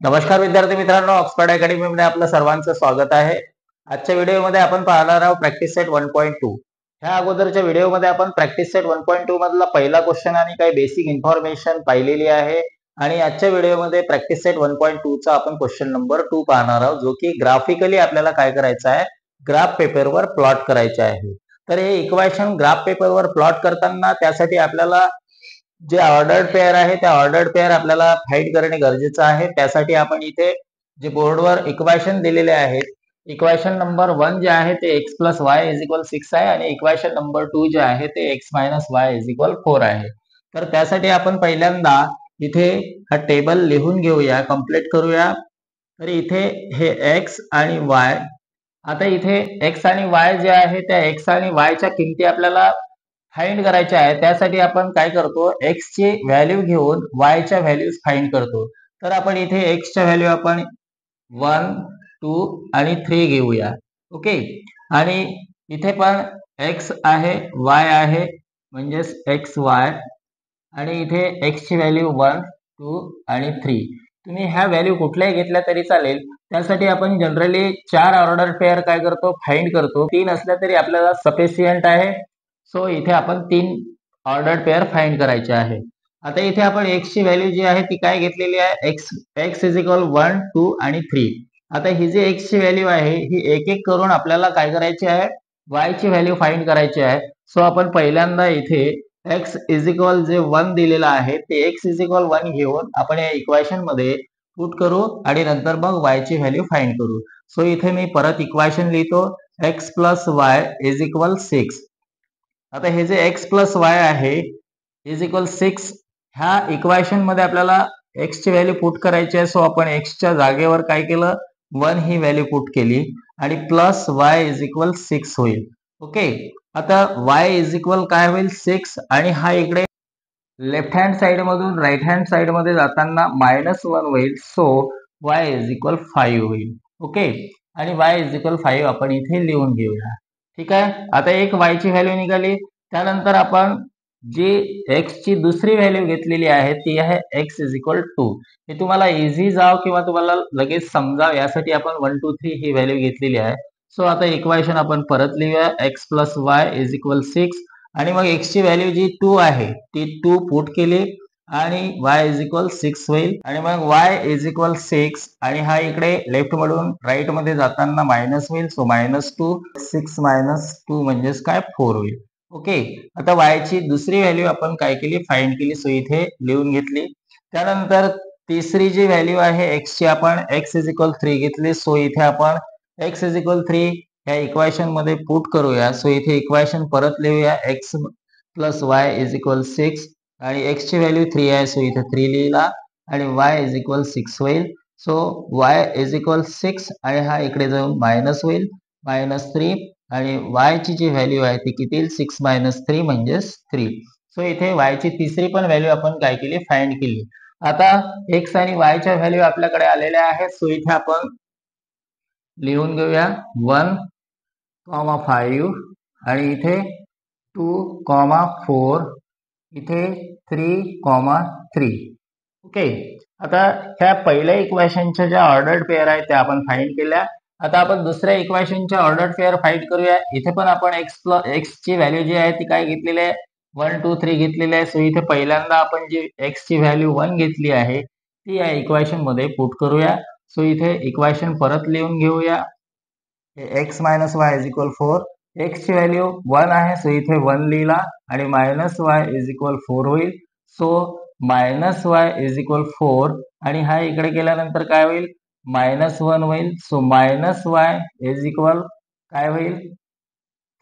नमस्कार विद्यार्थी मित्रांनो, ऑक्सफर्ड अकॅडमी मध्ये आपलं सर्वांचं स्वागत आहे। आजच्या व्हिडिओमध्ये आपण पाहणार आहोत प्रॅक्टिस सेट 1.2। ह्या अगोदरच्या व्हिडिओमध्ये आपण प्रॅक्टिस सेट 1.2 मधला पहिला क्वेश्चन आणि काही बेसिक इन्फॉर्मेशन पाहिलेली आहे आणि आजच्या व्हिडिओमध्ये प्रॅक्टिस सेट 1.2 चा आपण क्वेश्चन नंबर 2 पाहणार आहोत, जो की ग्राफिकली आपल्याला काय करायचं आहे, ग्राफ पेपरवर प्लॉट करायचे आहे। तर हे इक्वेशन ग्राफ पेपरवर प्लॉट करताना त्यासाठी आपल्याला जे ऑर्डर्ड पेअर आहे त्या ऑर्डर्ड पेअर आपल्याला फाइंड करणे गरजेचं आहे। त्यासाठी आपण इथे जे बोर्डवर इक्वेशन दिलेले आहेत, इक्वेशन नंबर 1 जे आहे ते x plus y is equal 6 आहे आणि इक्वेशन नंबर 2 जे आहे ते x minus Y is equal 4 आहे। तर त्यासाठी आपण पहिल्यांदा इथे हा टेबल लिहून घेऊया, कंप्लीट करूया। तर इथे हे x आणि y, आता इथे x आणि y जे आहे त्या x आणि y च्या किमती आपल्याला फाइंड करायच्या आहे। त्यासाठी आपण काय करतो, x ची व्हॅल्यू घेऊन y च्या व्हॅल्यूज फाइंड करतो। तर आपण इथे x च्या व्हॅल्यू आपण 1, 2 आणि 3 घेऊया। ओके, आणि इथे पण x आहे, y आहे, म्हणजेच xy, आणि इथे x ची व्हॅल्यू 1, 2 आणि 3। तुम्ही ह्या व्हॅल्यू कुठल्याही घेतल्या तरी चालेल। त्यासाठी आपण जनरली 4 ऑर्डर पेअर काय करतो, फाइंड करतो। 3 असल्या तरी आपल्याला सफिशियंट आहे। सो इथे आपण 3 ऑर्डर्ड पेअर फाइंड करायचे आहे। आता इथे आपण x ची व्हॅल्यू जी आहे ती काय घेतलेली आहे, x इज इक्वल 1, 2 आणि 3। आता ही जी x ची व्हॅल्यू आहे ही एक एक करून आपल्याला काय करायची आहे, y ची व्हॅल्यू फाइंड करायची आहे। सो आपण पहिल्यांदा इथे x इज इक्वल जे 1 दिलेला आहे ते x इज इक्वल 1 घेऊन आपण या इक्वेशन मध्ये पुट करू आणि नंतर मग y ची व्हॅल्यू फाइंड करू। सो इथे मी परत इक्वेशन लिहितो, x plus y is equal 6। आता हे जे x प्लस वाय आहे इज इक्वल 6, ह्या इक्वेशन मध्ये आपल्याला x ची व्हॅल्यू पुट करायची आहे। सो आपण x च्या जागेवर काय केलं, 1 ही व्हॅल्यू पुट केली आणि प्लस y इज इक्वल 6 होईल। ओके, आता y इज इक्वल काय होईल, 6, आणि हा इकडे लेफ्ट हँड साइड मधून राईट हँड साइड मध्ये जाताना -1 होईल। सो y इज इक्वल 5 होईल। ओके, आणि y इज इक्वल 5 आपण इथे लिहून घेऊया। ठीक आहे, आता एक y ची व्हॅल्यू निघाली। त्यानंतर आपण जी x ची दुसरी व्हॅल्यू घेतलेली आहे ती आहे x इज इक्वल 2। हे तुम्हाला इझी जाव किंवा तुम्हाला लगेच समजाव यासाठी आपण 1, 2, 3 ही व्हॅल्यू घेतलेली आहे। सो आता इक्वेशन आपण परत लिहूया, x plus y is equal 6, आणि मग x ची व्हॅल्यू जी 2 आहे ती 2 पुट केली आणि y इज इक्वल 6 होईल, आणि मग y इज इक्वल 6, आणि हा इकडे लेफ्ट मधून राईट मध्ये जाताना मायनस होईल। सो -2, 6 मायनस 2 म्हणजेच काय, 4 होईल। ओके, आता y ची दुसरी व्हॅल्यू आपण काय केली, फाइंड केली। सो इथे लिहून घेतली। त्यानंतर तिसरी जी व्हॅल्यू आहे x ची, आपण x इज इक्वल 3 घेतली। सो इथे आपण x इज इक्वल 3 ह्या इक्वेशन मध्ये पुट करूया। सो इथे इक्वेशन परत लिहूया, x plus y is equal 6, आणि x ची व्हॅल्यू 3 आहे। सो इथे 3 लिहिला आणि y इज इक्वल 6 होईल। सो y इज इक्वल 6 आणि हा इकडे जाऊन मायनस होईल, -3, आणि y ची जी व्हॅल्यू आहे ती किती येईल, 6 मायनस 3 म्हणजेच 3। सो इथे y ची तिसरी पण व्हॅल्यू आपण काय केली, फाइंड केली। आता x आणि y च्या व्हॅल्यू आपल्याकडे आलेल्या आहेत। सो इथे आपण लिहून घेऊया, 1, 5, आणि इथे 2, 4, इथे 3, 3। ओके, आता ह्या पहिल्या इक्वेशनच्या ज्या ऑर्डर्ड पेअर आहेत त्या आपण फाइंड केल्या। आता आपण दुसऱ्या इक्वेशनच्या ऑर्डर्ड पेअर फाइंड करूया। इथे पण आपण x ची व्हॅल्यू जी आहे ती काय घेतलेली आहे, 1, 2, 3 घेतलेली आहे। सो इथे पहिल्यांदा आपण जी x ची व्हॅल्यू 1 घेतली आहे ती या इक्वेशन मध्ये पुट करूया। सो इथे इक्वेशन परत लिहून घेऊया, x minus Y is equal 4, x ची व्हॅल्यू 1 आहे। सो इथे 1 लिहिला आणि मायनस वाय इज इक्वल 4 होईल। So minus Y is equal 4, आणि हा इकडे गेल्यानंतर काय होईल, -1 होईल। So minus Y is equal काय होईल,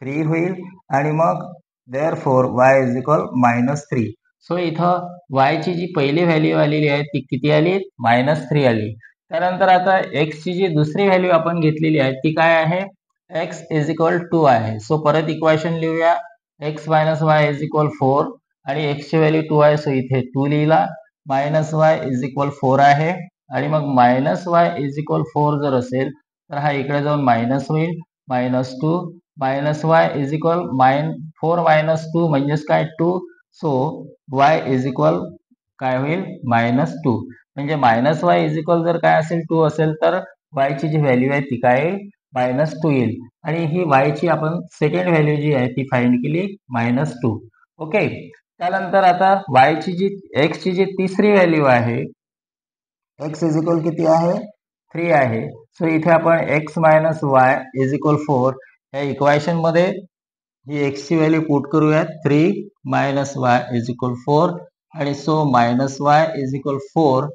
3 होईल, आणि मग therefore y is equal -3। So इथं y ची जी पहिली व्हॅल्यू आलेली आहे ती किती आली, -3 आली। त्यानंतर आता x ची जी दुसरी व्हॅल्यू आपण घेतलेली आहे ती काय आहे, x इज इक्वल 2 आहे। सो परत इक्वेशन लिहूया, x minus Y is equal 4, आणि x ची व्हॅल्यू 2 आहे। सो इथे 2 लिहिला, मायनस वाय इज इक्वल 4 आहे, आणि मग मायनस वाय इज इक्वल 4 जर असेल तर हा इकडे जाऊन मायनस होईल, -2, minus Y is equal 4 minus 2 म्हणजेच काय, 2। सो y इज इक्वल काय होईल, -2। म्हणजे मायनस वाय इज इक्वल जर काय असेल 2 असेल तर y ची जी व्हॅल्यू आहे ती काय येईल -2 येईल आणि ही y ची आपण सेकंड व्हॅल्यू जी आहे ती फाइंड केली -2. ओके. त्यानंतर आता y ची जी x ची जी तिसरी व्हॅल्यू आहे x इज इक्वल किती आहे 3 आहे. सो इथे आपण x minus Y is equal 4 या इक्वेशन मध्ये ही x ची व्हॅल्यू पुट करूया 3 मायनस वाय इज इक्वल 4 आणि so minus Y is equal 4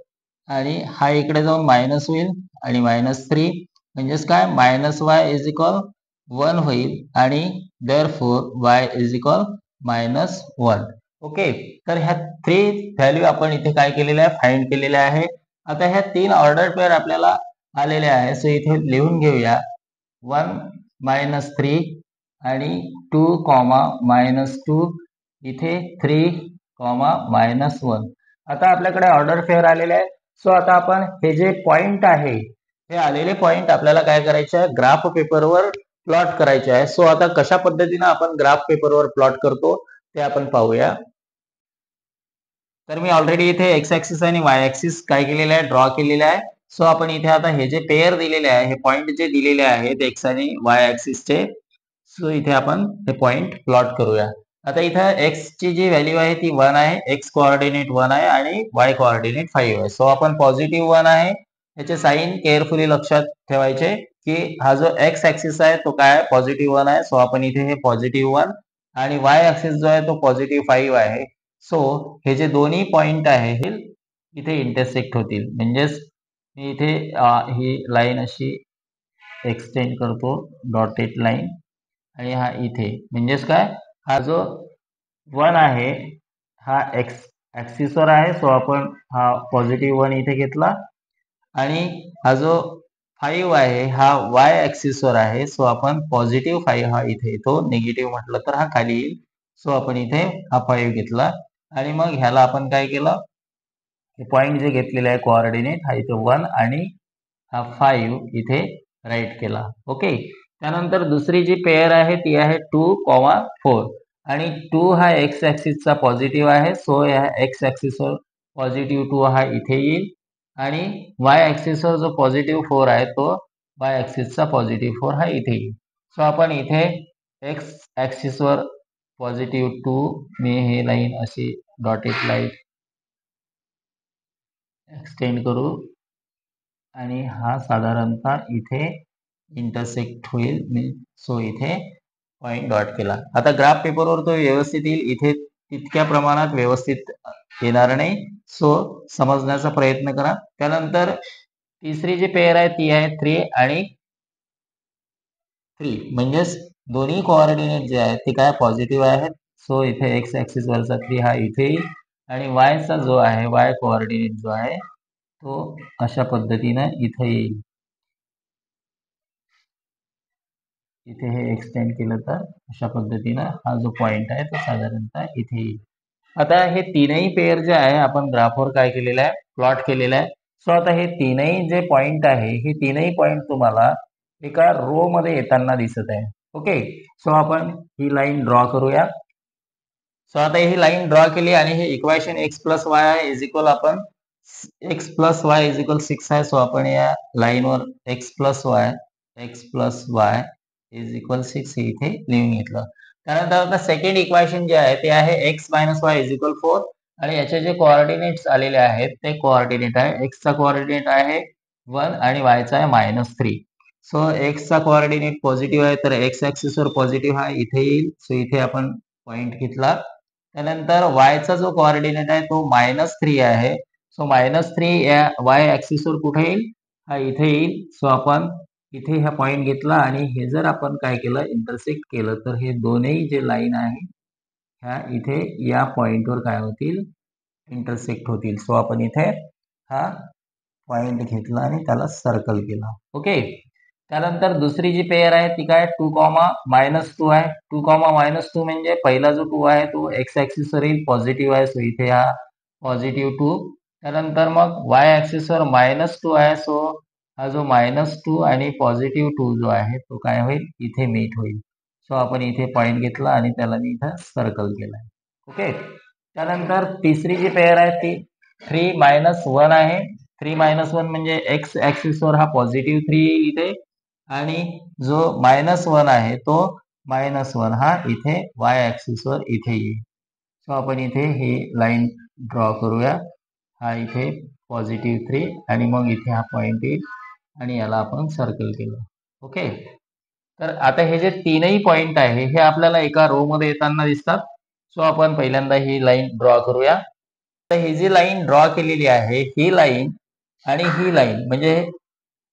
आणि हा इकडे जाऊन मायनस होईल आणि -3 म्हणजेच काय -y इज इक्वल 1 होईल आणि therefore y is equal -1. Okay. तर ह्या 3 व्हॅल्यू आपण इथे काय केलेल्या आहे फाइंड केलेल्या आहे. आता ह्या 3 ऑर्डर पेअर आपल्याला आलेले आहे. सो इथे लिहून घेऊया 1 -3 आणि 2, -2 इथे 3, -1. आता आपल्याकडे ऑर्डर पेअर आलेले आहे. सो आता आपण हे जे पॉइंट आहे हे आलेले पॉइंट आपल्याला काय करायचे आहे ग्राफ पेपरवर प्लॉट करायचे आहे. सो आता कशा पद्धतीने आपण ग्राफ पेपरवर प्लॉट करतो ते आपण पाहूया. तर मी ऑलरेडी इथे एक्स ऍक्सिस आणि वाय ऍक्सिस काय केलेलं आहे ड्रॉ केलेलं आहे. सो आपण इथे आता हे जे पेअर दिलेले आहे हे पॉइंट जे दिलेले आहेत एक्स आणि वाय ऍक्सिसचे सो इथे आपण हे पॉइंट प्लॉट करूया. आता इथं एक्स ची जी व्हॅल्यू आहे ती 1 आहे, एक्स कोऑर्डिनेट 1 आहे आणि वाय कोऑर्डिनेट 5 आहे. सो आपण पॉझिटिव्ह 1 आहे याचे साईन केअरफुली लक्षात ठेवायचे की हा जो एक्स ऍक्सिस आहे तो काय पॉझिटिव्ह 1 आहे. सो आपण इथे हे पॉझिटिव्ह 1 आणि वाय ऍक्सिस जो आहे तो पॉझिटिव्ह 5 आहे. सो हे जे दोन्ही पॉइंट आहे हे इथे इंटरसेक्ट होतील. म्हणजेच मी इथे ही लाईन अशी एक्सटेंड करतो डॉटेड लाईन आणि हा इथे म्हणजेच काय हा जो 1 आहे हा एक्स ऍक्सिसवर आहे. सो आपण हा पॉझिटिव्ह 1 इथे घेतला आणि हा जो 5 आहे हा वाय ऍक्सिसवर आहे. सो आपण पॉझिटिव्ह 5 हा इथे येतो, निगेटिव्ह म्हटलं तर हा खाली येईल. सो आपण इथे हा 5 घेतला आणि मग ह्याला आपण काय केलं पॉइंट जे घेतलेले आहे कोऑर्डिनेट हा इथे 1 आणि हा 5 इथे राईट केला. ओके. त्यानंतर दुसरी जी पेअर आहे ती आहे 2, 4 आणि 2 हा एक्स ऍक्सिसचा पॉझिटिव्ह आहे. सो या एक्स ऍक्सिसवर पॉझिटिव्ह 2 हा इथे येईल आणि वाय ऍक्सिसवर जो पॉझिटिव्ह 4 आहे तो वाय ऍक्सिसचा पॉझिटिव्ह 4 हा इथे येईल. सो आपण इथे एक्स ऍक्सिसवर पॉझिटिव्ह 2 मी हे लाईन अशी डॉटेड लाईन एक्सटेंड करू आणि हा साधारणतः इथे इंटरसेक्ट होईल. सो इथे पॉइंट डॉट केला. आता ग्राफ पेपरवर तो व्यवस्थित येईल. इथे तितक्या प्रमाणात व्यवस्थित येणार नाही. सो समजण्याचा प्रयत्न करा. त्यानंतर तिसरी जी पेअर आहे ती आहे 3 आणि 3 म्हणजेच दोन्ही कोऑर्डिनेट जे आहेत ते काय पॉझिटिव्ह आहेत. सो इथे एक्स ऍक्सिस वरचा 3 हा इथे येईल आणि वायचा जो आहे वाय कोऑर्डिनेट जो आहे तो अशा पद्धतीने इथे येईल. इथे हे एक्सटेंड केलं तर अशा पद्धतीनं हा जो पॉइंट आहे तो साधारणतः इथे येईल. आता हे तीनही पेअर जे आहे आपण ग्राफवर काय केलेलं आहे प्लॉट केलेलं आहे. सो आता हे तीनही जे पॉइंट आहे हे तीनही पॉइंट तुम्हाला एका रो मध्ये येताना दिसत आहे. ओके. सो आपण ही लाईन ड्रॉ करूया. सो आता ही लाईन ड्रॉ केली आणि हे इक्वेशन एक्स प्लस वाय आहे इज इक्वल आपण x plus y is equal 6 आहे. सो आपण या लाईनवर x plus y is equal 6 हे इथे लिहून घेतलं. त्यानंतर आता सेकंड इक्वेशन जे आहे ते आहे x minus Y is equal 4 आणि याचे जे कोऑर्डिनेट्स आलेले आहेत ते कोऑर्डिनेट आहे एक्सचा कोऑर्डिनेट आहे 1 आणि वायचा आहे -3. सो एक्सचा कोऑर्डिनेट पॉझिटिव्ह आहे तर एक्स ऍक्सिसवर पॉझिटिव्ह हा इथे येईल. सो इथे आपण पॉइंट घेतला. त्यानंतर वायचा जो कोऑर्डिनेट आहे तो -3 आहे. सो -3 या वाय ऍक्सिसवर कुठे येईल हा इथे येईल. सो आपण इथे हा पॉइंट घेतला आणि हे जर आपण काय केलं इंटरसेक्ट केलं तर हे दोनही जे लाईन आहे ह्या इथे या पॉइंटवर काय होतील इंटरसेक्ट होतील. सो आपण इथे हा पॉइंट घेतला आणि त्याला सर्कल केला. ओके. त्यानंतर दुसरी जी पेअर आहे ती काय 2, -2 आहे. 2, -2 म्हणजे पहिला जो 2 आहे तो एक्स ऍक्सिसवर येईल पॉझिटिव्ह आहे. सो इथे हा पॉझिटिव्ह 2. त्यानंतर मग वाय ऍक्सिसवर -2 आहे. सो हा जो -2 आणि पॉझिटिव्ह 2 जो आहे तो काय होईल इथे मीट होईल. सो आपण इथे पॉइंट घेतला आणि त्याला मी इथं सर्कल केला. ओके. त्यानंतर तिसरी जी पेअर आहे ती 3, -1 आहे 3 - 1 म्हणजे एक्स ऍक्सिसवर हा पॉझिटिव्ह 3 येईल इथे, आणि जो -1 आहे तो -1 हा इथे वाय ऍक्सिसवर इथे येईल. सो आपण इथे ही लाईन ड्रॉ करूया. हा इथे पॉझिटिव्ह 3 आणि मग इथे हा पॉइंट येईल आणि याला आपण सर्कल केलं. ओके. तर आता हे जे तीनही पॉइंट आहे हे आपल्याला एका रो मध्ये येताना दिसतात. सो आपण पहिल्यांदा ही लाईन ड्रॉ करूया. तर ही जी लाईन ड्रॉ केलेली आहे ही लाईन आणि ही लाईन म्हणजे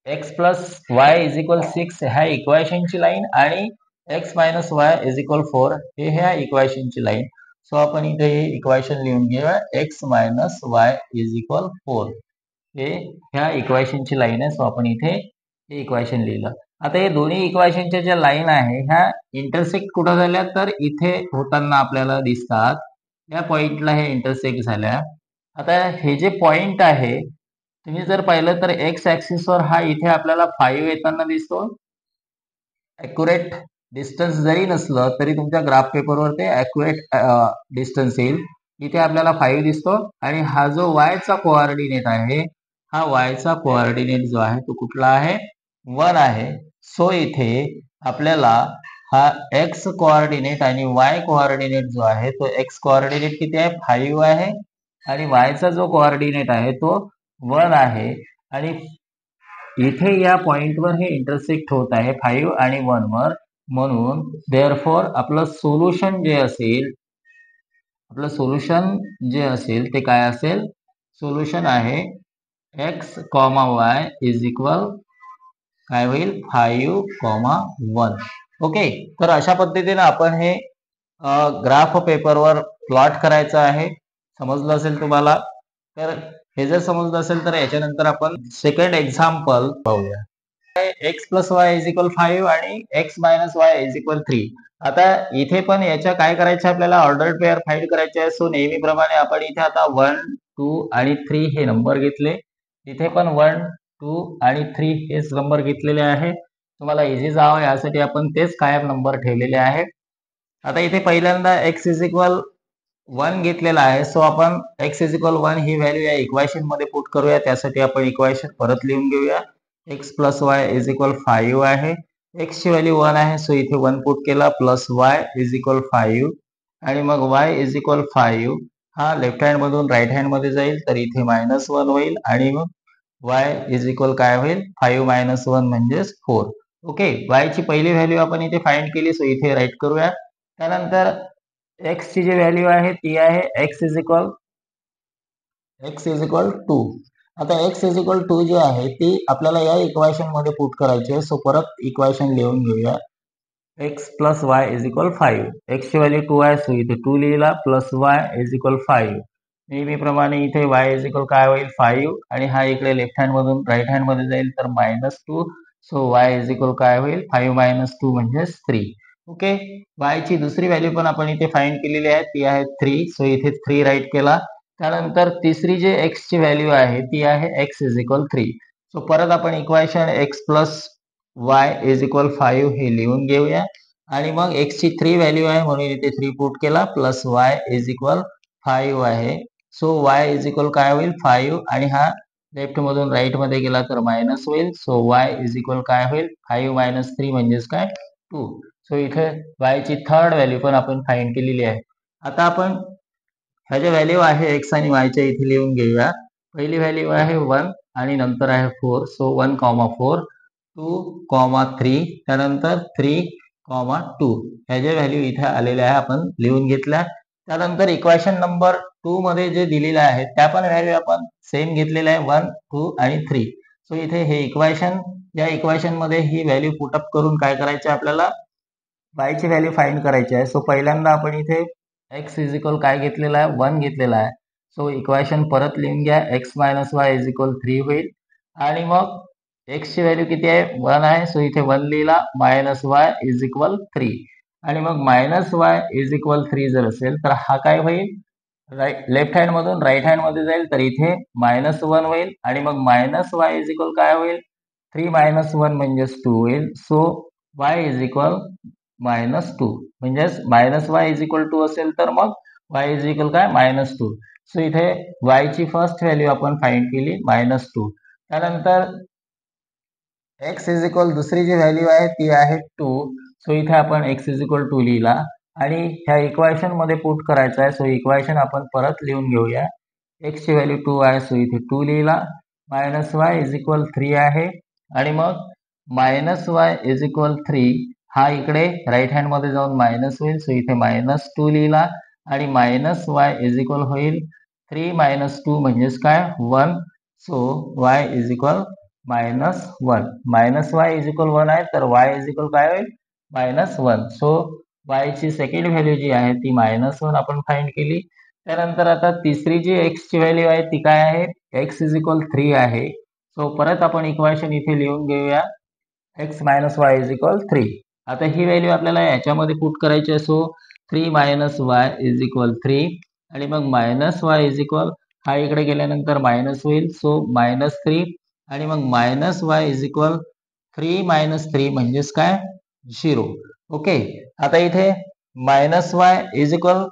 x plus y is equal 6 ह्या इक्वेशनची लाईन आणि x minus Y is equal 4 हे ह्या इक्वेशनची लाईन. सो आपण इथे हे इक्वेशन लिहून घेऊया. X minus Y is equal 4 हे ह्या इक्वेशनची लाईन आहे. सो आपण इथे हे इक्वेशन लिहिलं. आता हे दोन्ही इक्वेशनच्या ज्या लाईन आहे ह्या इंटरसेक्ट कुठं झाल्या तर इथे होताना आपल्याला दिसतात. या पॉइंटला हे इंटरसेक्ट झाल्या. आता हे जे पॉइंट आहे तुम्ही जर पाहिलं तर एक्स ऍक्सिसवर हा इथे आपल्याला 5 येताना दिसतो. ॲक्युरेट डिस्टन्स जरी नसलं तरी तुमच्या ग्राफ पेपरवर ते ॲक्युरेट डिस्टन्स येईल. इथे आपल्याला 5 दिसतो आणि हा जो वायचा कोऑर्डिनेट आहे हा वायचा कोऑर्डिनेट जो आहे तो कुठला आहे 1 आहे. सो इथे आपल्याला हा एक्स कोऑर्डिनेट आणि वाय कोऑर्डिनेट जो आहे तो एक्स कोऑर्डिनेट किती आहे 5 आहे आणि वायचा जो कोऑर्डिनेट आहे तो 1 आहे आणि इथे या पॉइंटवर हे इंटरसेक्ट होत आहे 5 आणि 1 वर. म्हणून देअरफॉर आपलं सोल्युशन जे असेल ते काय असेल सोल्युशन आहे x comma y is equal काय होईल 5, 1. ओके. तर अशा पद्धतीने आपण हे ग्राफ पेपरवर प्लॉट करायचं आहे. समजलं असेल तुम्हाला. तर हे जर समजलं असेल तर याच्यानंतर आपण सेकंड एक्झाम्पल पाहूया. X plus y is equal 5 आणि x minus Y is equal 3. आता इथे पण याच्या काय करायचे आपल्याला ऑर्डर पेअर फाइंड करायचे आहे. सो नेहमीप्रमाणे आपण इथे आता 1, 2 आणि 3 हे नंबर घेतले. इथे पण 1, 2 आणि 3 हेच नंबर घेतलेले आहे. तुम्हाला इझी जावं यासाठी आपण तेच कायम नंबर ठेवलेले आहे. आता इथे पहिल्यांदा एक्स इज इक्वल 1 घेतलेला आहे. सो आपण x is equal 1 he value या इक्वेशन मध्ये पुट करूया. त्यासाठी आपण इक्वेशन परत लिहून घेऊया. X plus y is equal 5 आहे. एक्स ची व्हॅल्यू 1 आहे. सो इथे 1 पुट केला प्लस वाय इज इक्वल 5 आणि मग वाय इज इक्वल 5 हा लेफ्ट हँड मधून राईट हँड मध्ये जाईल तर इथे -1 होईल आणि मग वाय इज इक्वल काय होईल 5 - 1 म्हणजेच 4. ओके. वाय ची पहिली व्हॅल्यू आपण इथे फाइंड केली. सो इथे राईट करूया. त्यानंतर एक्स ची जी व्हॅल्यू आहे ती आहे एक्स इज इक्वल 2. आता एक्स इज इक्वल 2 जी आहे ती आपल्याला या इक्वेशन मध्ये पुट करायची आहे. सो परत इक्वेशन लिहून घेऊया. X plus y is equal 5. X ची व्हॅल्यू 2 आहे. सो इथे 2 लिहिला प्लस वाय इज इक्वल 5. नेहमीप्रमाणे इथे वाय इज इक्वल काय होईल 5 आणि हा इकडे लेफ्ट हँड मधून राईट हँड मध्ये जाईल तर -2. सो वाय इज इक्वल काय होईल 5 - 2 म्हणजेच 3. ओके. वाय ची दुसरी व्हॅल्यू पण आपण इथे फाइंड केलेली आहे ती आहे 3. सो इथे 3 राईट केला. त्यानंतर तिसरी जे एक्स ची व्हॅल्यू आहे ती आहे एक्स इज इक्वल 3. सो परत आपण equation x plus y is equal 5 हे लिहून घेऊया आणि मग एक्स ची 3 व्हॅल्यू आहे म्हणून इथे 3 पुट केला प्लस वाय इज इक्वल 5 आहे. सो वाय इज इक्वल काय होईल 5 आणि हा लेफ्ट मधून राईट मध्ये गेला तर मायनस होईल. सो वाय इज इक्वल काय होईल 5 - 3 म्हणजेच काय 2. सो इथे वाय ची थर्ड व्हॅल्यू पण आपण फाइंड केलेली आहे. आता आपण ह्या ज्या व्हॅल्यू आहे एक्स आणि वायच्या इथे लिहून घेऊया. पहिली व्हॅल्यू आहे 1 आणि नंतर आहे 4. सो 1, 4, 2, 3 त्यानंतर 3, 2 ह्या ज्या व्हॅल्यू इथे आलेल्या आहे आपण लिहून घेतल्या. त्यानंतर इक्वेशन नंबर 2 मध्ये जे दिलेलं आहे त्या पण व्हॅल्यू आपण सेम घेतलेल्या आहे 1, 2 आणि 3. सो इथे हे इक्वेशन या इक्वेशन मध्ये ही व्हॅल्यू पुटअप करून काय करायचे आपल्याला y ची व्हॅल्यू फाइंड करायची आहे. सो पहिल्यांदा आपण इथे x इज इक्वल काय घेतलेला आहे 1 घेतलेला आहे. सो इक्वेशन परत लिहून घ्या. x - y इज इक्वल 3 होईल आणि मग x ची व्हॅल्यू किती आहे 1 आहे. सो इथे 1 लिहिला -y इज इक्वल 3 आणि मग -y इज इक्वल 3 जर असेल तर हा काय होईल लेफ्ट हँड मधून राईट हँड मध्ये जाईल तर इथे -1 होईल आणि मग -y इज इक्वल काय होईल 3 - 1 म्हणजेच 2 होईल. सो y इज इक्वल -2 म्हणजेच -y इज इक्वल 2 असेल तर मग y इज इक्वल काय -2. सो इथे y ची फर्स्ट व्हॅल्यू आपण फाइंड केली -2. त्यानंतर x इज इक्वल दुसरी जी व्हॅल्यू आहे ती आहे 2. सो इथे आपण x इज इक्वल 2 लिहिला आणि ह्या इक्वेशन मध्ये पुट करायचं आहे. सो इक्वेशन आपण परत लिहून घेऊया. x ची व्हॅल्यू 2 आहे, सो इथे 2 लिहिला. -y इज इक्वल 3 आहे आणि मग -y इज इक्वल 3 हा इकडे राईट हँड मध्ये जाऊन मायनस होईल. सो इथे -2 लिहिला आणि -y इज इक्वल होईल 3 - 2 म्हणजेच काय 1. So y is equal -1. -y is equal 1 आहे तर y इज इक्वल काय होईल -1. सो y ची सेकंड व्हॅल्यू जी आहे ती -1 आपण फाइंड केली. त्यानंतर आता तिसरी जी x ची व्हॅल्यू आहे ती काय आहे, x इज इक्वल 3 आहे. सो परत आपण इक्वेशन इथे लिहून घेऊया x - y इज इक्वल 3. आता ही व्हॅल्यू आपल्याला याच्यामध्ये पुट करायची आहे. सो 3 - y इज इक्वल 3 आणि मग -y इज इक्वल हा इकडे गेल्यानंतर मायनस होईल. सो -3 आणि मग -y इज इक्वल 3 - 3 म्हणजेच काय 0. ओके, आता इथे -y इज इक्वल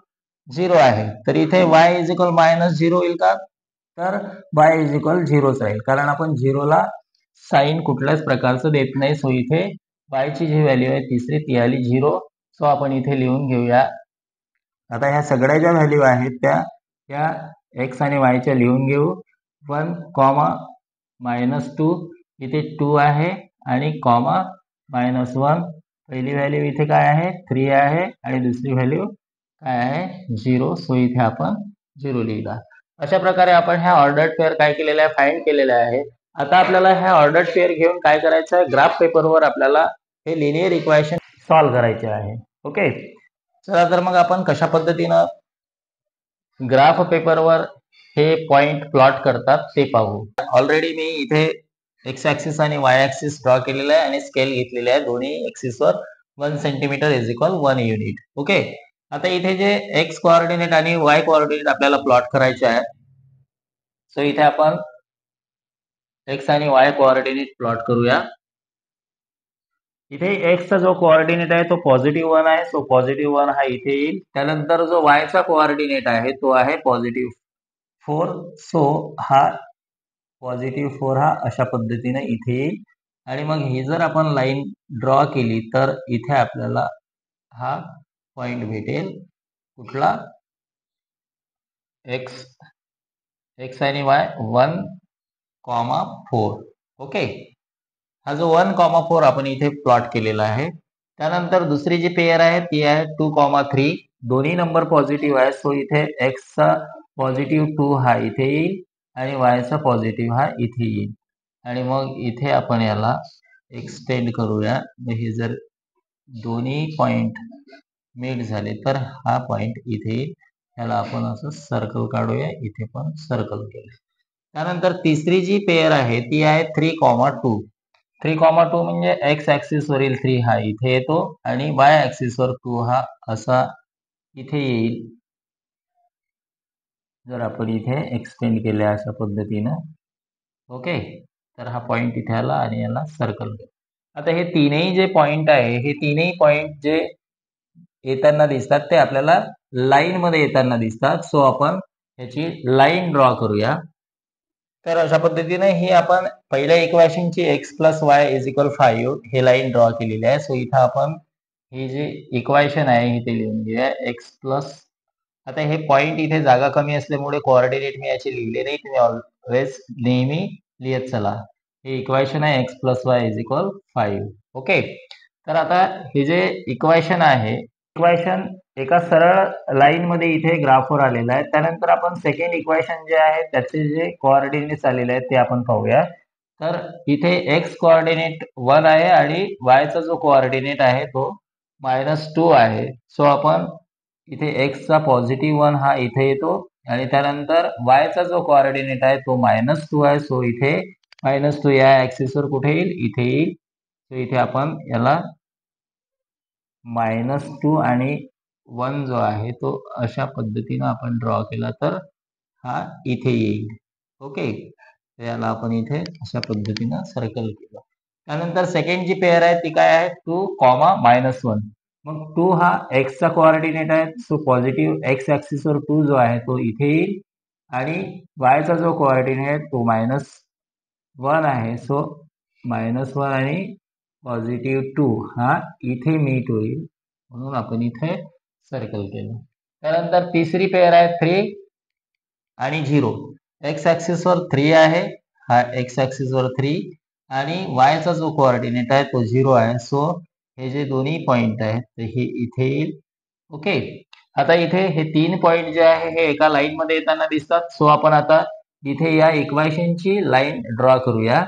0 आहे तर इथे y इज इक्वल -0 होईल का, तर y इज इक्वल 0च राहील कारण आपण 0ला साइन कुठल्याच प्रकारचं देत नाही. सो इथे y ची जी व्हॅल्यू आहे तिसरी ती आली 0. सो आपण इथे लिहून घेऊया. आता ह्या सगळ्या ज्या व्हॅल्यू आहेत त्या x आणि y च्या लिहून घेऊ. 1, -2 इथे 2 आहे आणि कॉमा -1. पहिली व्हॅल्यू इथे काय आहे 3 आहे आणि दुसरी व्हॅल्यू काय आहे 0. सो इथे आपण 0 लिहिला. अशा प्रकारे आपण ह्या ऑर्डर्ड पेअर काय केलेल्या आहे फाइंड केलेल्या आहे. आता आपल्याला ह्या ऑर्डर्ड पेअर घेऊन काय करायचं आहे, ग्राफ पेपरवर आपल्याला हे लिनियर इक्वेशन सॉल्व्ह करायचे आहे. ओके, चला तर मग आपण कशा पद्धतीनं ग्राफ पेपरवर हे पॉइंट प्लॉट करतात ते पाहू. ऑलरेडी मी इथे एक्स ऍक्सिस आणि वाय ऍक्सिस ड्रॉ केलेला आहे आणि स्केल घेतलेले आहे. दोन्ही ऍक्सिसवर 1 centimetre is equal 1 unit. Okay, आता इथे जे एक्स कोऑर्डिनेट आणि वाय कोऑर्डिनेट आपल्याला प्लॉट करायचे आहे. सो इथे आपण एक्स आणि वाय कोऑर्डिनेट प्लॉट करूया. इथे एक्सचा जो कोऑर्डिनेट आहे तो पॉझिटिव्ह 1 आहे. सो पॉझिटिव्ह 1 हा इथे येईल. त्यानंतर जो वायचा कोऑर्डिनेट आहे तो आहे पॉझिटिव्ह 4. सो हा पॉझिटिव्ह 4 हा अशा पद्धतीने इथे येईल आणि मग ही जर आपण लाईन ड्रॉ केली तर इथे आपल्याला हा पॉइंट भेटेल. कुठला, एक्स आणि वाय 1, 4. ओके, हा जो 1, 4 आपण इथे प्लॉट केलेला आहे. त्यानंतर दुसरी जी पेअर आहे ती आहे 2, 3. दोन्ही नंबर पॉझिटिव्ह आहे. सो इथे एक्सचा पॉझिटिव्ह 2 हा इथे येईल आणि वायचा पॉझिटिव्ह हा इथे येईल आणि मग इथे आपण याला एक्सटेंड करूया. हे जर दोन्ही पॉइंट मीट झाले तर हा पॉइंट इथे येईल. याला आपण असं सर्कल काढूया. इथे पण सर्कल केलं. त्यानंतर तिसरी जी पेअर आहे ती आहे 3, 2. 3, 2 म्हणजे एक्स ऍक्सिस वरील 3 हा इथे येतो आणि वाय ऍक्सिस वर 2 हा असा इथे येईल. जर आपण इथे एक्सटेंड केले अशा पद्धतीनं. ओके, तर हा पॉइंट इथे आला आणि याला सर्कल केलं. आता हे तीनही जे पॉइंट आहे हे तीनही पॉइंट जे येताना दिसतात ते आपल्याला लाईन मध्ये येताना दिसतात. सो आपण ह्याची लाईन ड्रॉ करूया. तर अशा पद्धतीने ही आपण पहिल्या इक्वेशनची x + y = 5 हे लाईन ड्रॉ केलेली आहे. सो इथं आपण ही जी इक्वेशन आहे इथे लिहून घेऊया x+. आता हे पॉइंट इथे जागा कमी असल्यामुळे कोऑर्डिनेट मी याचे लिहिले नाही. तुम्ही ऑलवेज नेहमी लिहत चला. हे इक्वेशन आहे x + y = 5. ओके, तर आता हे जे इक्वेशन आहे इक्वेशन एका सरळ लाईन मध्ये इथे ग्राफवर आलेला आहे. त्यानंतर आपण सेकंड इक्वेशन जे आहे त्याचे जे कोऑर्डिनेट्स आलेले आहेत ते आपण पाहूया. तर इथे एक्स कोऑर्डिनेट 1 आहे आणि वायचा जो कोऑर्डिनेट आहे तो -2 आहे. सो आपण इथे एक्सचा पॉझिटिव्ह 1 हा इथे येतो आणि त्यानंतर वायचा जो कोऑर्डिनेट आहे तो -2 आहे. सो इथे -2 या ऍक्सिसवर कुठे येईल, इथे येईल. सो इथे आपण याला -2 आणि 1 जो आहे तो अशा पद्धतीनं आपण ड्रॉ केला तर हा इथे येईल. ओके, याला आपण इथे अशा पद्धतीनं सर्कल केलं. त्यानंतर सेकंड जी पेअर आहे ती काय आहे 2, -1. मग 2 हा एक्सचा कोऑर्डिनेट आहे. सो पॉझिटिव्ह एक्स ऍक्सिसवर 2 जो आहे तो इथे येईल आणि वायचा जो कोऑर्डिनेट तो -1 आहे. सो -1 आणि +2 हा इथे मीट होईल, म्हणून आपण इथे सर्कल केलं. त्यानंतर तिसरी पेअर आहे 3 आणि 0. एक्स ऍक्सिस वर 3 आहे, हा एक्स ऍक्सिस वर 3 आणि वायचा जो कोऑर्डिनेट आहे तो 0 आहे. सो हे जे दोन्ही पॉइंट आहेत ते हे इथे येईल. ओके, आता इथे हे 3 पॉइंट जे आहे हे एका लाईन मध्ये येताना दिसतात. सो आपण आता इथे या इक्वेशनची लाईन ड्रॉ करूया.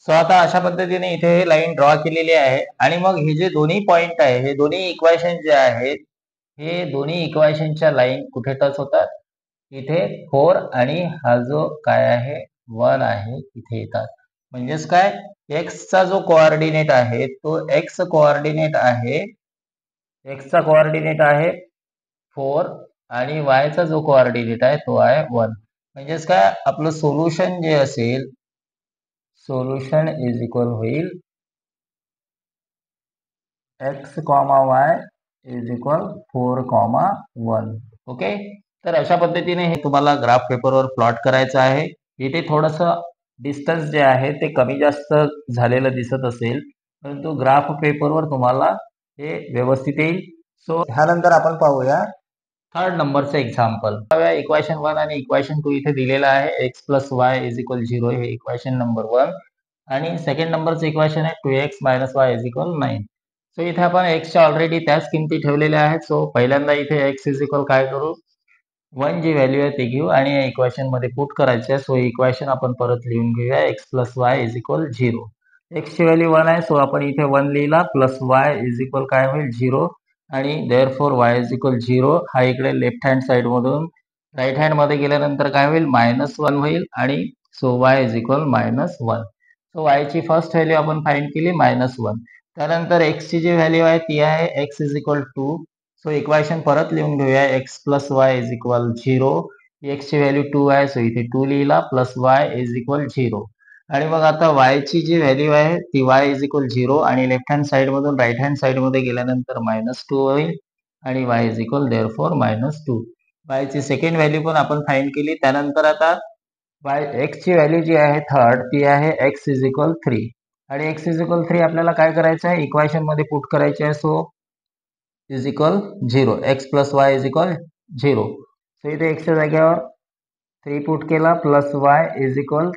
सो आता अशा पद्धतीने इथे हे लाईन ड्रॉ केलेली आहे आणि मग हे जे दोन्ही पॉइंट आहे, हे दोन्ही इक्वेशन जे आहेत, हे दोन्ही इक्वेशनच्या लाईन कुठे टच होतात? इथे 4 आणि हा जो काय आहे 1 आहे इथे येतात. म्हणजेच काय, एक्सचा जो कोऑर्डिनेट आहे तो एक्सचा कोऑर्डिनेट आहे 4 आणि वायचा जो कोऑर्डिनेट आहे तो आहे 1. म्हणजेच काय, आपलं सोल्युशन जे असेल, सोल्युशन इज इक्वल होईल x, y is equal 4, 1. Okay, तर अशा पद्धतीने हे तुम्हाला ग्राफ पेपरवर प्लॉट करायचं आहे. इथे थोडंसं डिस्टन्स जे आहे ते कमी जास्त झालेलं दिसत असेल, परंतु ग्राफ पेपरवर तुम्हाला हे व्यवस्थित येईल. सो ह्यानंतर आपण पाहूया थर्ड नंबरचं एक्झाम्पल. इक्वेशन 1 आणि इक्वेशन 2 इथे दिलेलं आहे. x plus y is equal 0 हे इक्वेशन नंबर 1 आणि सेकंड नंबरचं इक्वेशन आहे 2x minus Y is equal 9. So इथे आपण एक्सच्या ऑलरेडी त्याच किमती ठेवलेल्या आहेत. सो पहिल्यांदा इथे एक्स इज इक्वल काय करू, 1 जी व्हॅल्यू आहे ते घेऊ आणि या इक्वेशन मध्ये पुट करायचे आहे. सो इक्वेशन आपण परत लिहून घेऊया, x plus y is equal 0. एक्सची व्हॅल्यू 1 आहे, सो आपण इथे 1 लिहिला, प्लस वाय इज इक्वल काय होईल 0 आणि देअरफॉर वाय इज इक्वल 0 हा इकडे लेफ्ट हँड साइड मधून राईट हँड मध्ये गेल्यानंतर काय होईल -1 होईल आणि so Y is equal -1. So Y ची फर्स्ट व्हॅल्यू आपण फाइंड केली -1. त्यानंतर एक्स ची जी व्हॅल्यू आहे ती आहे x is equal 2. So equation परत लिहून घेऊया, x plus y is equal 0. X ची व्हॅल्यू 2 आहे, सो इथे 2 लिहिला, प्लस वाय इज इक्वल 0 आणि मग आता y ची जी व्हॅल्यू आहे ती y इज इक्वल 0 आणि लेफ्ट हँड साइड मधून राईट हँड साइड मध्ये गेल्यानंतर -2 होईल आणि y is equal therefore -2. y ची सेकंड व्हॅल्यू पण आपण फाइंड केली. त्यानंतर आता x ची व्हॅल्यू जी आहे थर्ड ती आहे x इज इक्वल 3 आणि x इज इक्वल 3 आपल्याला काय करायचं आहे, इक्वेशन मध्ये पुट करायचे आहे. So is equal 0, x plus y is equal 0. So इथे एक्सच्या जागेवर 3 पुट केला, plus y is equal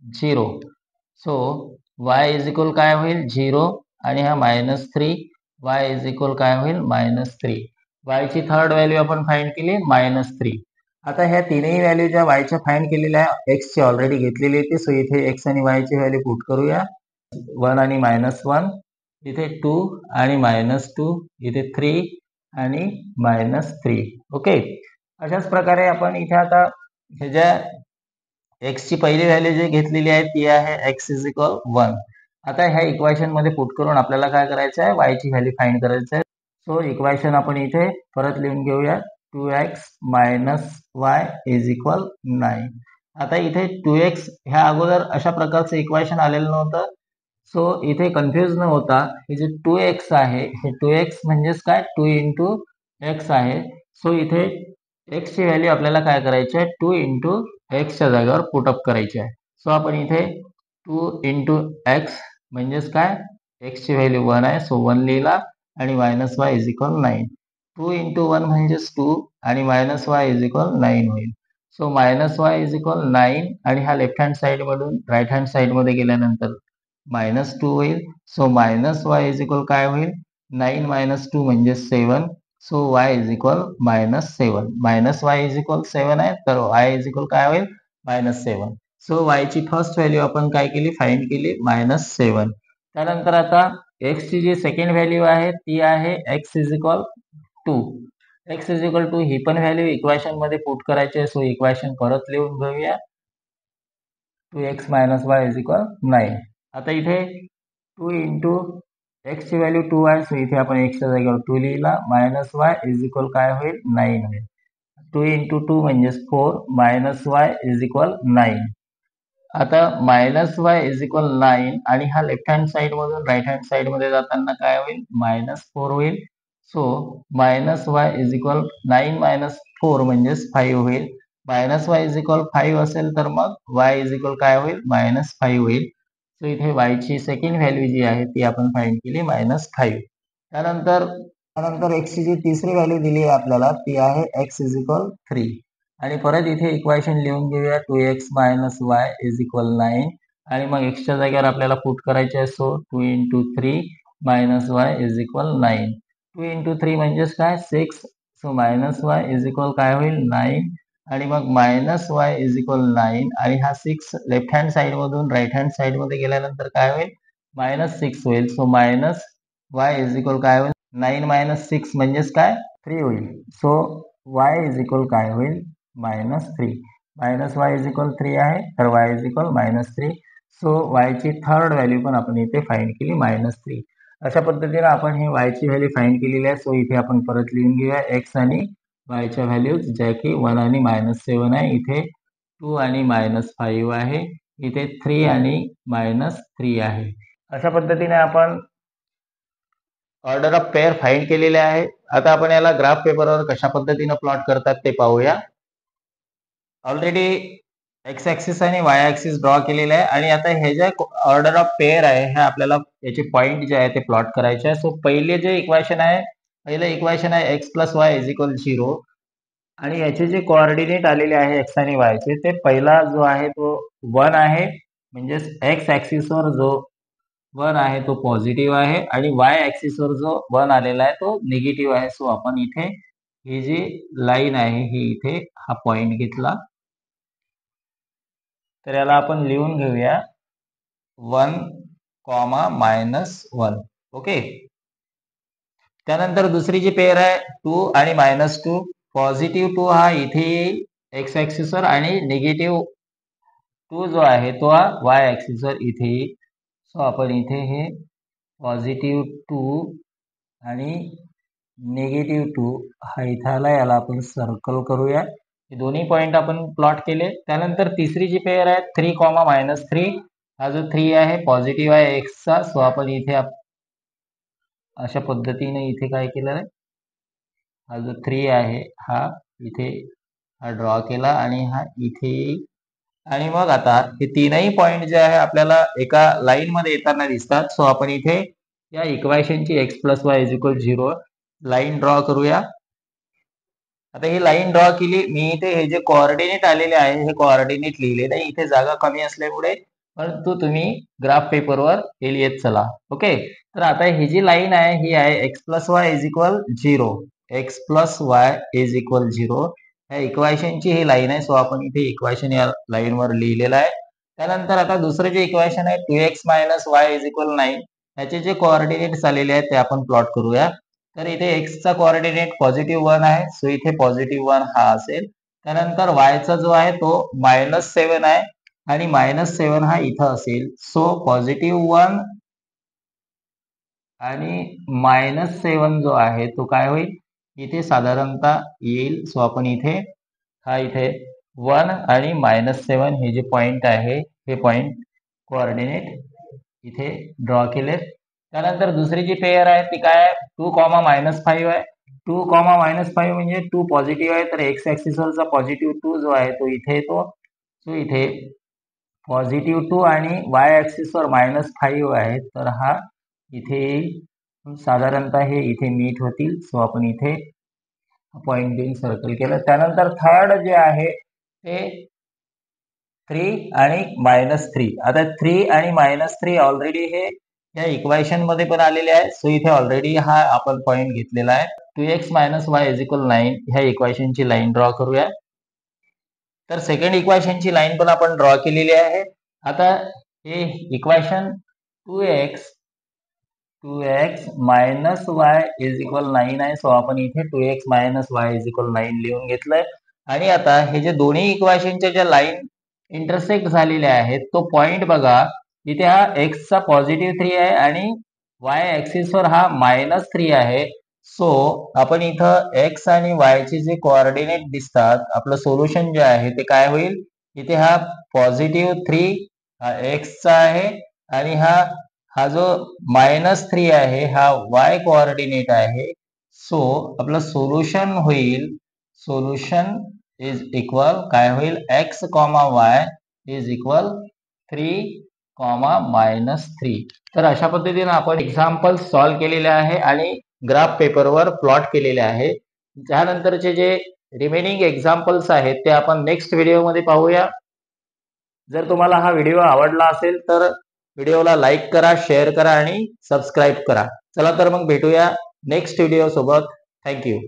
0. So y is equal काय होईल 0 आणि हा -3, y इज इक्वल काय होईल -3. y ची थर्ड व्हॅल्यू आपण फाइंड केली -3. आता ह्या तीनही व्हॅल्यू ज्या y च्या फाइंड केलेल्या आहे, x ची ऑलरेडी घेतलेली होती. सो इथे x आणि y ची व्हॅल्यू पुट करूया. 1 आणि -1, इथे 2 आणि -2, इथे 3 आणि -3. ओके, अशाच प्रकारे आपण इथे आता हे ज्या x ची पहिली व्हॅल्यू जी घेतलेली आहे ती आहे x इज इक्वल 1. आता ह्या इक्वेशन मध्ये पुट करून आपल्याला काय करायचं आहे, y ची व्हॅल्यू फाइंड करायचं आहे. सो इक्वेशन आपण इथे परत लिहून घेऊया, 2x minus Y is equal 9. आता इथे 2x ह्या अगोदर अशा प्रकारचं इक्वेशन आलेलं नव्हतं. सो इथे कन्फ्युज न होता हे जे 2x आहे, हे 2x म्हणजेच काय 2 इंटू एक्स आहे. सो इथे x ची व्हॅल्यू आपल्याला काय करायची आहे, 2 इंटू एक्सच्या जागेवर पुटअप करायची आहे. सो आपण इथे 2 इंटू एक्स म्हणजेच काय, एक्स ची व्हॅल्यू 1 आहे, सो 1 लिहिला आणि minus Y is equal 9. 2 into 1 म्हणजेच 2 आणि मायनस वाय इज इक्वल 9 होईल. So minus Y is equal 9 आणि हा लेफ्ट हँड साइड मधून राईट हँड साइड मध्ये गेल्यानंतर -2 होईल. So minus Y is equal काय होईल, 9 मायनस 2 म्हणजे 7. So y is equal -7. Minus Y is equal 7 आहे, तर y इज इक्वल काय होईल -7. सो y ची फर्स्ट व्हॅल्यू आपण काय केली, फाइंड केली -7. त्यानंतर आता x ची जी सेकंड व्हॅल्यू आहे ती आहे x is equal 2. x is equal 2 ही पण व्हॅल्यू इक्वेशन मध्ये पुट करायची आहे. सो इक्वेशन परत लिहून घेऊया, 2x minus Y is equal 9. आता इथे 2 इंटू एक्स ची व्हॅल्यू 2 आहे, सो इथे आपण एक्सच्या जागेवर 2 लिहिला, मायनस वाय इज इक्वल काय होईल 9 होईल. 2 इंटू 2 म्हणजेच 4, मायनस वाय इज इक्वल 9. आता मायनस वाय इज इक्वल 9 आणि हा लेफ्ट हँड साइड मधून राईट हँड साइड मध्ये जाताना काय होईल -4 होईल. So minus Y is equal 9 minus 4 म्हणजेच 5 होईल. मायनस वाय इज इक्वल 5 असेल तर मग वाय इज इक्वल काय होईल, -5 होईल. सो इथे वाय ची सेकंड व्हॅल्यू जी आहे ती आपण फाइंड केली -5. त्यानंतर x ची जी तिसरी व्हॅल्यू दिली आहे आपल्याला ती आहे x इज इक्वल 3. आणि परत इथे इक्वेशन लिहून घेऊया 2x - y इज इक्वल 9. आणि मग एक्सच्या जागेवर आपल्याला पुट करायचे आहे. So 2 × 3 - y is equal 9. 2 × 3 म्हणजेच काय 6. सो -y इज इक्वल काय होईल 9. आणि मग -y इज इक्वल 9 आणि हा 6 लेफ्ट हँड साइड मधून राईट हँड साइड मध्ये गेल्यानंतर काय होईल -6 होईल. सो -y इज इक्वल काय होईल 9 - 6 म्हणजेच काय 3 होईल. सो y इज इक्वल काय होईल -3. -y इज इक्वल 3 आहे तर y is equal -3. So y ची थर्ड व्हॅल्यू पण आपण इथे फाइंड केली -3. अशा पद्धतीने आपण हे y ची व्हॅल्यू फाइंड केलेली आहे. सो इथे आपण परत लिहून घेऊया x आणि y च्या व्हॅल्यूज ज्या की 1 आणि -7 आहे. इथे 2 आणि -5 आहे. इथे 3 आणि -3 आहे. अशा पद्धतीने आपण ऑर्डर ऑफ पेअर फाइंड केलेले आहे. आता आपण याला ग्राफ पेपरवर कशा पद्धतीने प्लॉट करतात ते पाहूया. ऑलरेडी एक्स ऍक्सिस आणि वाय ऍक्सिस ड्रॉ केलेले आहे आणि आता हे जे ऑर्डर ऑफ पेअर आहे हे आपल्याला याचे पॉइंट जे आहे ते प्लॉट करायचे आहे. सो पहिलं इक्वेशन आहे x + y इज इक्वल 0 आणि याचे जे कोऑर्डिनेट आलेले आहे एक्स आणि वाय चे ते पहिला जो आहे तो 1 आहे. म्हणजेच एक्स ऍक्सिसवर जो 1 आहे तो पॉझिटिव्ह आहे आणि वाय ऍक्सिसवर जो 1 आलेला आहे तो निगेटिव्ह आहे. सो आपण इथे ही जी लाईन आहे ही इथे हा पॉइंट घेतला तर याला आपण लिहून घेऊया 1, -1. ओके. त्यानंतर दुसरी जी पेअर आहे 2 आणि -2. पॉझिटिव्ह 2 हा इथे येईल एक्स ऍक्सिसवर आणि निगेटिव्ह 2 जो आहे तो हा वाय ऍक्सिसवर इथे येईल. सो आपण इथे हे पॉझिटिव्ह 2 आणि निगेटिव्ह 2 हा इथे आला, याला आपण सर्कल करूया. हे दोन्ही पॉइंट आपण प्लॉट केले. त्यानंतर तिसरी जी पेअर आहे 3, -3. हा जो 3 आहे पॉझिटिव्ह आहे एक्सचा. सो आपण इथे अशा पद्धतीने इथे काय केलं आहे हा जो 3 आहे हा इथे हा ड्रॉ केला आणि हा इथे येईल. आणि मग आता हे तीनही पॉइंट जे आहे आपल्याला एका लाईन मध्ये येताना दिसतात. सो आपण इथे या इक्वेशनची x + y is equal 0 line draw करूया. आता ही लाईन ड्रॉ केली मी. इथे हे जे कोऑर्डिनेट आलेले आहे हे कोऑर्डिनेट लिहिले नाही. इथे जागा कमी असल्यामुळे परंतु तुम्ही ग्राफ पेपरवर हे लिहित चला. ओके. तर आता ही जी लाईन आहे ही आहे x + y is equal 0. x + y is equal 0 ह्या इक्वेशनची ही लाईन आहे. सो आपण इथे इक्वेशन या लाईनवर लिहिलेलं आहे. त्यानंतर आता दुसरं जे इक्वेशन आहे 2x - y इज इक्वल 9 ह्याचे जे कोऑर्डिनेट्स आलेले आहेत ते आपण प्लॉट करूया. तर इथे एक्सचा कोऑर्डिनेट +1 आहे. सो इथे +1 हा असेल. त्यानंतर वायचा जो आहे तो -7 आहे आणि -7 हा इथं असेल. सो +1 आणि -7 जो आहे तो काय होईल इथे साधारणतः येईल. सो आपण इथे 1 आणि -7 हे जे पॉइंट आहे हे पॉइंट कोऑर्डिनेट इथे ड्रॉ केले. त्यानंतर दुसरी जी पेअर आहे ती काय आहे 2, -5 आहे. 2, -5 म्हणजे 2 पॉझिटिव्ह आहे तर एक्स ऍक्सिसवरचा पॉझिटिव्ह 2 जो आहे तो इथे येतो. सो इथे पॉझिटिव्ह 2 आणि वाय ऍक्सिसवर -5 आहे तर हा इथे येईल. साधारणतः हे इथे मीट होतील. सो आपण इथे पॉइंट देऊन सर्कल केलं. त्यानंतर थर्ड जे आहे ते 3 आणि -3. आता 3 आणि -3 ऑलरेडी हे या इक्वेशन मध्ये पण आलेले आहे. सो इथे ऑलरेडी हा आपण पॉइंट घेतलेला आहे. 2x - y इज इक्वल 9 ह्या इक्वेशनची लाईन ड्रॉ करूया. तर सेकंड इक्वेशनची लाईन पण आपण ड्रॉ केलेली आहे. आता हे equation 2x - y is equal 9 आहे. सो आपण इथे 2x - y इज इक्वल 9 लिहून घेतलंय. आणि आता हे जे दोन्ही इक्वेशनच्या ज्या लाईन इंटरसेक्ट झालेल्या आहेत तो पॉइंट बघा. इथे हा एक्सचा +3 आहे आणि वाय ऍक्सिसवर हा -3 आहे. सो आपण इथं एक्स आणि वाय चे जे कोऑर्डिनेट दिसतात आपलं सोल्युशन जे आहे ते काय होईल. इथे हा +3 हा एक्सचा आहे आणि हा जो -3 आहे हा वाय कोऑर्डिनेट आहे. सो आपलं सोल्युशन होईल सोल्युशन इज इक्वल काय होईल, x, y इज इक्वल 3, -3. तर अशा पद्धतीने आपण एक्झाम्पल सॉल्व्ह केलेले आहे आणि ग्राफ पेपरवर प्लॉट केलेले आहे. त्यानंतरचे जे रिमेनिंग एक्झाम्पल्स आहेत ते आपण नेक्स्ट व्हिडिओमध्ये पाहूया. जर तुम्हाला हा व्हिडिओ आवडला असेल तर व्हिडिओला लाईक करा, शेअर करा आणि सबस्क्राईब करा. चला तर मग भेटूया नेक्स्ट व्हिडिओ सोबत. थँक्यू.